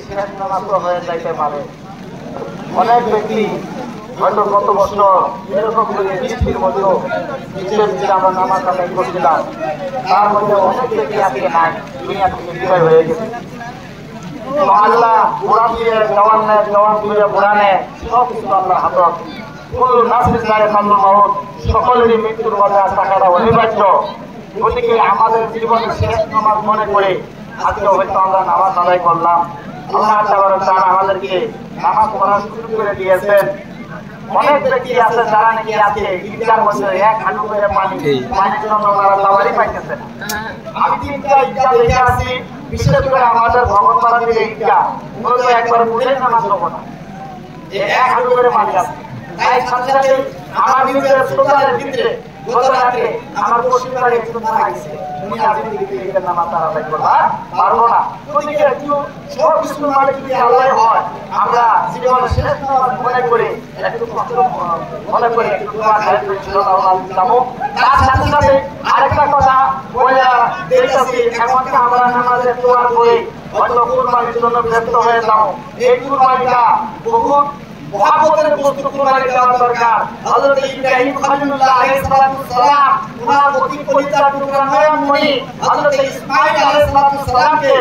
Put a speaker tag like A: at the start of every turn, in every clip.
A: শেষ নামাজ হয়ে যাইতে পারে। অনেক ব্যক্তি হয়তো গত বছর এরকম করে বৃষ্টির মধ্যে নিজে আমরা নামাজ আদায় করছিলাম, তার মধ্যে অনেক ব্যক্তি আজকে নাই, দুনিয়া থেকে বিদায় হয়ে গেছে। আল্লাহ কোরআন দিয়ে জওয়ান নেয়, জওয়ান দিয়ে বুড়া নেয়, সব কিছু আল্লাহর হাতত। কুল্লু নাফসিন যায়কাতুল মাউত, সকলেরই মৃত্যুর বাজার থাকাটা অনিবার্য। গতিকে আমাদের জীবনের শেষ নামাজ মনে করে আজকে হয়তো আমরা নামাজ আদায় করলাম। আল্লাহ তাবারক তাআলা আমাদেরকে নামাজ পড়ার সুযোগ করে দিয়েছেন। অনেক ব্যক্তি আছে যারা নাকি আছে ঈদগার মধ্যে এক হাঁটু করে পানির জন্য তারা দাওয়ারি পাইতেছে না। আমি তিনটা ঈদগাহ দেখে আসি, বিশেষ করে আমাদের ভগবান দিকে ঈদগাহ মূলত একবার মুখে নামাজ হবো না, যে এক হাঁটু করে পানি আছে। তাই সাথে সাথে আমার নিজের শ্রোতাদের ভিতরে গত রাতে আমার পরিবারে একজন মারা গেছে, উনি আজকে ঈদের নামাজ তারা আদায় করতে পারবো না। গতিকে একটু সব কিছু মালিক যদি আল্লাহ হয়, আমরা জীবনের শেষ নামাজ মনে করে একটু কষ্ট মনে করে একটু দোয়া যাবো। তার সাথে সাথে আরেকটা কথা বলে দেখতেছি, এমনকি আমরা নামাজের দোয়া করে হয়তো কুরবানির জন্য ব্যস্ত হয়ে যাবো। এই কুরবানিটা বহুত মহব্বতের বস্তু, কুরবানি দেওয়া দরকার। হযরত ইব্রাহিম খলিলুল্লাহ আলাইহিস সালাম ওনার অতি পবিত্র টুকরা নয়নমণি হযরত ইসমাঈল আলাইহিস সালামকে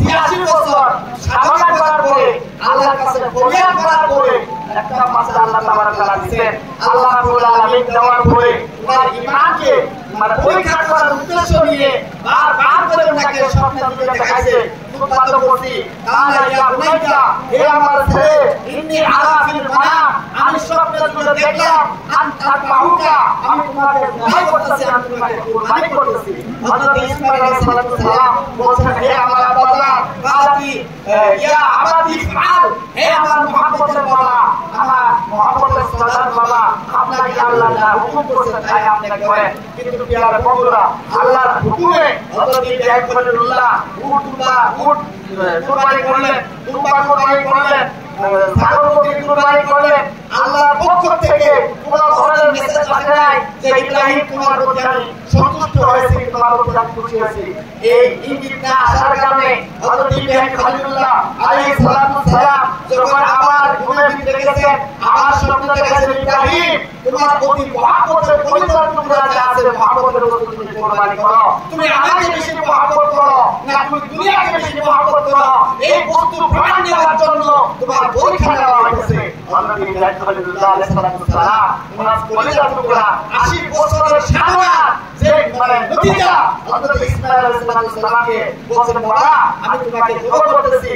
A: ৮৬ বছর সাধনা করার পরে আল্লাহর কাছে ফরিয়াদ করার পরে একটা মাসলা আল্লাহ তাবারক তাআলা দিবেন। আল্লাহ রাব্বুল আলামিন দেওয়ার পরে ওনার ঈমানকে মানে পরীক্ষা করার উদ্দেশ্য নিয়ে বারবার করে ওনাকে স্বপ্ন দিয়ে দেখাইছে। উৎপাদ করছি তাআলা ইয়া বুনাইয়া, হে আমার ছেলে, ইন্নী আরা ফিল মানাম, আমি স্বপ্নের মধ্যে দেখলাম আনতা বাহুকা, আমি তোমাকে ভয় করতেছি, আমি তোমাকে কুরবানি করতেছি। হযরত ইসমাঈল আলাইহিস সালাম বলেন, হে আমার আব্বা কালাতি ইয়া আবাদি ফাল, হে আমার মুহাম্মদের বাবা, আমার মুহাম্মদের সালার বাবা, আপনাকে আল্লাহ যা হুকুম করেছে তাই আপনি করেন। কিন্তু প্রিয় বন্ধুরা, আল্লাহর হুকুমে হযরত ইব্রাহিম খলিলুল্লাহ উট কুরবানি করলেন, কুরবানি করলেন, ছাগল বকরি কুরবানি করলেন। আল্লাহর পক্ষ থেকে কোন ধরনের মেসেজ আসে নাই যে ইব্রাহিম তোমার প্রতি আমি সন্তুষ্ট হয়েছি, তোমার প্রতি আমি খুশি হয়েছি। এই ইঙ্গিতটা আসার কারণে হযরত ইব্রাহিম খলিলুল্লাহ আলাইহিস সালাম যখন আমার ঘুমে ভিতরে গেছেন, আমার স্বপ্নে দেখেছেন, ইব্রাহিম তোমার প্রতি মহব্বতের পবিত্র টুকরা যা আছে, মহব্বতের উপর তুমি কুরবানি করো। তুমি আমাকে বেশি মহব্বত করো না তুমি দুনিয়াকে বেশি মহব্বত করো? এই বস্তু প্রমাণ দেওয়ার জন্য তোমার পরীক্ষা নেওয়া হয়েছে। হযরত ইব্রাহিম খলিলুল্লাহ আলাইহিস সালাম ওনার পবিত্র টুকরা ৮০ বছরের সাধনা যে মানে নতিজা হযরত ইসমাঈল আলাইহিস সালামকে বলেন, বাবা আমি তোমাকে জবাব করতেছি,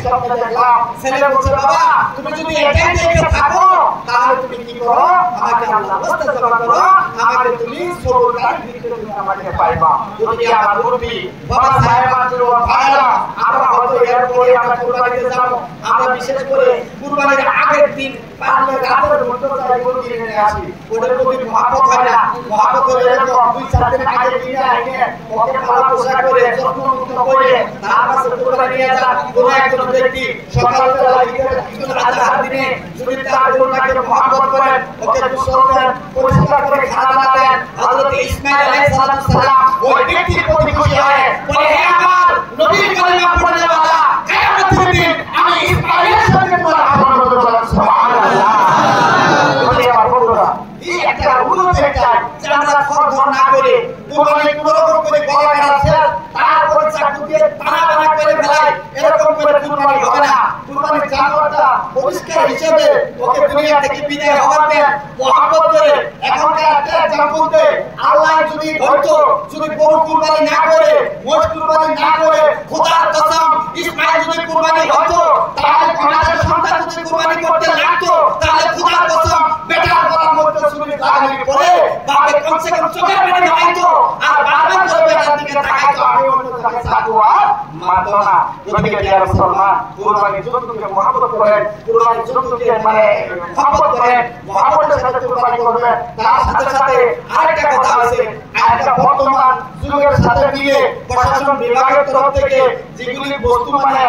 A: স্বপ্নে দেখলাম। ছেলে বলছে, বাবা তুমি যদি এটাই দেখে থাকো তাহলে তুমি কি করো, আমাকে আল্লাহর রাস্তায় জবাব করো, আমাকে তুমি সবুরদার ভিতরে তুমি আমাকে পাইবা। যদি আমার মুরব্বি বাবা সাহেবান ভাইরা আমরা হয়তো এরপরে আমরা কুরবানিতে যাব, আমরা বিশেষ করে কুরবানির আগের দিন পারলে রাতের মধ্যে তাই গরু কিনে নিয়ে আসি। ওদের প্রতি মহব্বত হয় না, মহব্বত করে এরকম ২-৪ দিন আগে কিনে আইনে ওকে পালা পোষা করে যত্ন করে তার কাছে কুরবানি নিয়ে যান। কোন একজন ব্যক্তি সকালবেলা ঈদুল আজহার দিনে যদি তার গরুটাকে মহব্বত করেন, ওকে গোসল দেন, পরিষ্কার করে খানা দেন, হযরত ইসমাঈল আলাইহিস সালাম ওই ব্যক্তির প্রতি খুশি হয়, বলে হে আমার নবীর কালিমা পড়নেওয়ালা, কিয়ামতের দিন আমি ইসমাঈলের সঙ্গে তোমার আমল করতে বললাম। সুবহানাল্লাহ। বলে আমার বন্ধুরা, এই একটা অনুরোধ চাই যে আমরা খরচ না করে কুরবানি কোনরকম করে গলা কাটছে তারপর চাকু দিয়ে টানা করে ফেলাই, এরকম করে কুরবানি হবে না। কুরবানির জানোয়ারটা পরিষ্কার হিসেবে ওকে দুনিয়া থেকে বিদায় হওয়াতে মহব্বত করে এখনকার একটা এক্সাম্পল দে, আল্লাহ যদি হয়তো যদি গরু কুরবানি না করে, মোষ কুরবানি না করে, খোদার কসম ইসমাঈল যদি কুরবানি হতো তাহলে কোনাদের সন্তান যদি কুরবানি করতে লাগতো তাহলে খোদার কসম বেটার গলার মধ্যে শুনে লাগানি করে বাপে কমসে কম চোখের পানি হয়তো আর বারবার করে বেটার দিকে তাকাইতো, আমি অন্য তাকে সাধু আর মানতো না। গতিকে প্রিয় মুসলমান, কুরবানির জন্তুকে মহব্বত করেন, কুরবানির জন্তুকে মানে মহব্বত করেন, মহব্বতের সাথে কুরবানি করবেন। তার সাথে সাথে আরেকটা কথা আছে, একটা বর্তমান যুগের সাথে মিলে প্রশাসন বিভাগের তরফ থেকে যেগুলি বস্তু মানে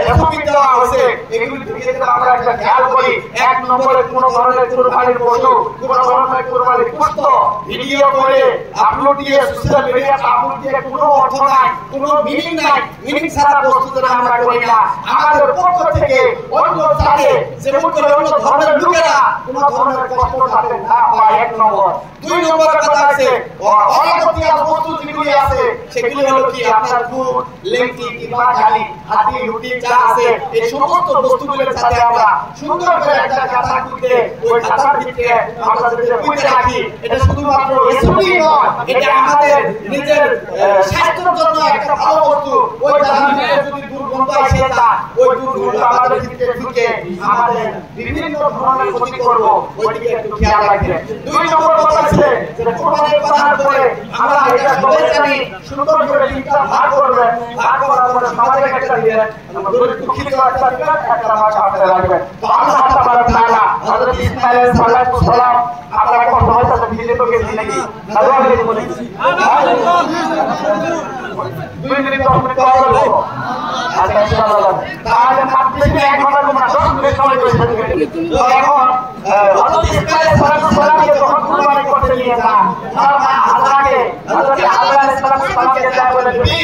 A: এসপি দেওয়া হয়েছে, এগুলি থেকে আমরা একটা খেয়াল করি। ১ নম্বরে কোন ধরনের কুরবানির পশু, কোন ধরনের কুরবানির গোশত ভিডিও করে আপলোড দিয়ে সোশ্যাল মিডিয়াতে আপলোড দিয়ে কোনো অর্থ নাই, কোনো মিনিং নাই। মিনিং ছাড়া প্রস্তুত আমরা করি না। আমাদের পক্ষ থেকে অন্য জাতে যেমন করে অন্য ধর্মের লোকেরা কোনো ধরনের কষ্ট যাতে না পায়, এক নম্বর। দুই নম্বরের কথা আছে অলাগতিয়াল বস্তু যেগুলি আছে সেগুলি হলো কি আপনার ফুড, লেংটি কিংবা খালি হাতি রুটি যা আছে এই সমস্ত বস্তুগুলোর সাথে আমরা সুন্দর করে একটা কাঁথা কুইতে ওই কাঁথার ভিতরে আমরা যেটা কুইতে রাখি, এটা শুধুমাত্র রেসিপি নয়, এটা আমাদের নিজের স্বাস্থ্যের জন্য একটা ভালো বস্তু। ওই জায়গায় যদি দুর্গন্ধ আসে তা ওই দুর্গন্ধ আমাদের ভিতরে ঢুকে আমাদের বিভিন্ন ধরনের ক্ষতি করব, ওইদিকে একটু খেয়াল রাখবেন। দুই নম্বর কথা আছে যে কোরবানি করার পরে আমরা এটা সবাই জানি সুন্দর করে তিনটা ভাগ করবেন, ভাগ করার পরে সমাজে একটা দিবেন, আমরা দরিদ্র দুঃখীকে একটা দিবেন, একটা মাছ হাতে রাখবেন। তো আল্লাহ তাআলা হযরত ইসমাঈল সাল্লাল্লাহু সাল্লাম আপনারা কত হয়তো ভিডিও তো গেছি নাকি সাদা করে বলি 2 মিনিট 10 মিনিট কথা বলবো। আচ্ছা ইনশাআল্লাহ তাহলে আপনি কি 1 ঘন্টা না 10 মিনিট সময় করে থাকবেন। তো এখন হযরত ইসমাঈল সাল্লাল্লাহু সাল্লামকে যখন কুরবানি করতে নিয়ে যান, তার মা হাজরাকে হযরত আব্রাহিম সাল্লামকে যা বলে তুমি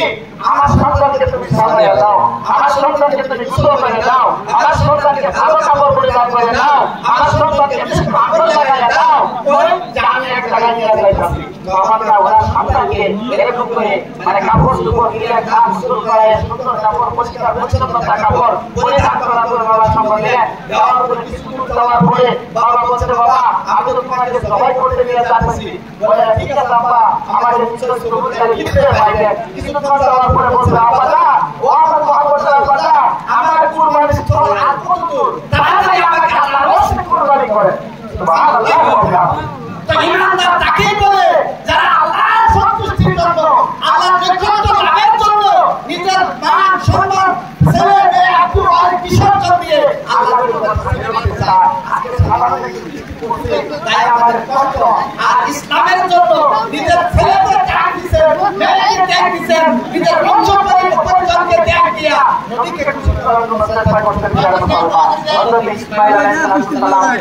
A: আমার সন্তানকে তুমি সামনে দাও, আমার সন্তানকে তুমি সুন্দর করে দাও, আমার সন্তানকে ভালো কাপড় পরিধান করে দাও, আমার সন্তানকে ভালো লাগায় দাও, ওই জানি এক জায়গায় নিয়ে যাইতাম। তো আমরা ওরা সন্তানকে এরকম করে মানে কাপড় চোপড় দিয়ে কাজ শুরু করে সুন্দর কাপড় পরিষ্কার পরিচ্ছন্নতা কাপড় পরিধান করার পরে বাবার সঙ্গে দেওয়ার পরে কিছু দেওয়ার পরে বাবা বলছে বাবা আমি তো তোমাকে সবাই করতে নিয়ে যাচ্ছি। বলে ঠিক আছে আব্বা আমার এই ছোট ছোট বুঝতে লিখতে পারবে। কিছু দেওয়ার পরে বলছে আব্বা না ও আমার মহাব্বত আব্বা না আমার কুরবানি স্থল আর কত দূর, তাহলে আমাকে আল্লাহর রাস্তায় কুরবানি করে। সুবহানাল্লাহ। তো ইমানদার তাকেই বলে যারা আল্লাহর সন্তুষ্টির জন্য আল্লাহর নিকট লাভের জন্য নিজের মান সম্মান ছেলে মেয়ে আব্দুল আলী বিসর্জন দিয়ে আল্লাহর নিকট করতে চায়। আজকে সাধারণ তাই আমাদের কষ্ট আর ইসলামের জন্য নিজের ছেলেদের ত্যাগ দিয়েছেন, মেয়েকে ত্যাগ দিয়েছেন, নিজের বংশ পরিবারকে ত্যাগ দিয়া নবীকে খুশি করার জন্য চেষ্টা করতে পারেন। হযরত ইসমাঈল আলাইহিস সালাম আল্লাহ